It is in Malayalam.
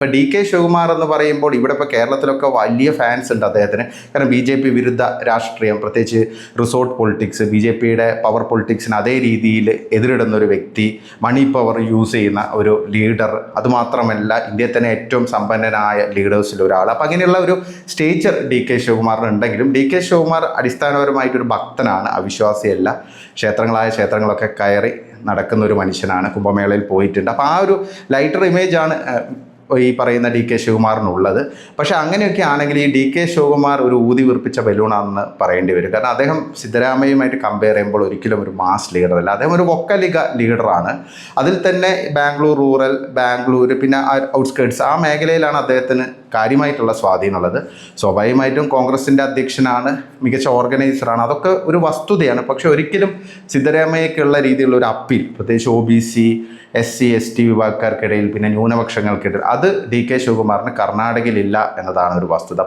ഇപ്പോൾ ഡി കെ ശിവകുമാർ എന്ന് പറയുമ്പോൾ ഇവിടെ ഇപ്പോൾ കേരളത്തിലൊക്കെ വലിയ ഫാൻസ് ഉണ്ട് അദ്ദേഹത്തിന്. കാരണം BJP വിരുദ്ധ രാഷ്ട്രീയം, പ്രത്യേകിച്ച് റിസോർട്ട് പൊളിറ്റിക്സ്, BJPയുടെ പവർ പൊളിറ്റിക്സിന് അതേ രീതിയിൽ എതിരിടുന്ന ഒരു വ്യക്തി, മണി പവർ യൂസ് ചെയ്യുന്ന ഒരു ലീഡർ, അതുമാത്രമല്ല ഇന്ത്യയിൽ തന്നെ ഏറ്റവും സമ്പന്നനായ ലീഡേഴ്സിൽ ഒരാൾ. അപ്പം അങ്ങനെയുള്ള ഒരു സ്റ്റേച്ചർ ഡി കെ ശിവകുമാറിന് ഉണ്ടെങ്കിലും ഡി കെ ശിവകുമാർ അടിസ്ഥാനപരമായിട്ടൊരു ഭക്തനാണ്, അവിശ്വാസിയല്ല. ക്ഷേത്രങ്ങളൊക്കെ കയറി നടക്കുന്ന ഒരു മനുഷ്യനാണ്, കുംഭമേളയിൽ പോയിട്ടുണ്ട്. അപ്പോൾ ആ ഒരു ലൈറ്റർ ഇമേജാണ് ഈ പറയുന്ന ഡി കെ ശിവകുമാറിനുള്ളത്. പക്ഷേ അങ്ങനെയൊക്കെ ആണെങ്കിൽ ഈ ഡി കെ ശിവകുമാർ ഒരു ഊതി വീർപ്പിച്ച ബലൂണാണെന്ന് പറയേണ്ടി വരും. കാരണം അദ്ദേഹം സിദ്ധരാമയ്യയുമായിട്ട് കമ്പയർ ചെയ്യുമ്പോൾ ഒരിക്കലും ഒരു മാസ് ലീഡറല്ല, അദ്ദേഹം ഒരു വൊക്കലിക ലീഡറാണ്. അതിൽ തന്നെ ബാംഗ്ലൂർ റൂറൽ, ബാംഗ്ലൂർ, പിന്നെ ഔട്ട്സ്കേർട്സ്, ആ മേഖലയിലാണ് അദ്ദേഹത്തിന് കാര്യമായിട്ടുള്ള സ്വാധീനമുള്ളത്. സ്വാഭാവികമായിട്ടും കോൺഗ്രസിൻ്റെ അധ്യക്ഷനാണ്, മികച്ച ഓർഗനൈസറാണ്, അതൊക്കെ ഒരു വസ്തുതയാണ്. പക്ഷെ ഒരിക്കലും സിദ്ധരാമയ്യക്കുള്ള രീതിയിലുള്ള ഒരു അപ്പീൽ, പ്രത്യേകിച്ച് OBC, SC ST വിഭാഗക്കാർക്കിടയിൽ, പിന്നെ ന്യൂനപക്ഷങ്ങൾക്കിടയിൽ, അത് ഡി കെ ശിവകുമാറിന് കർണാടകയിലില്ല എന്നതാണ് ഒരു വസ്തുത.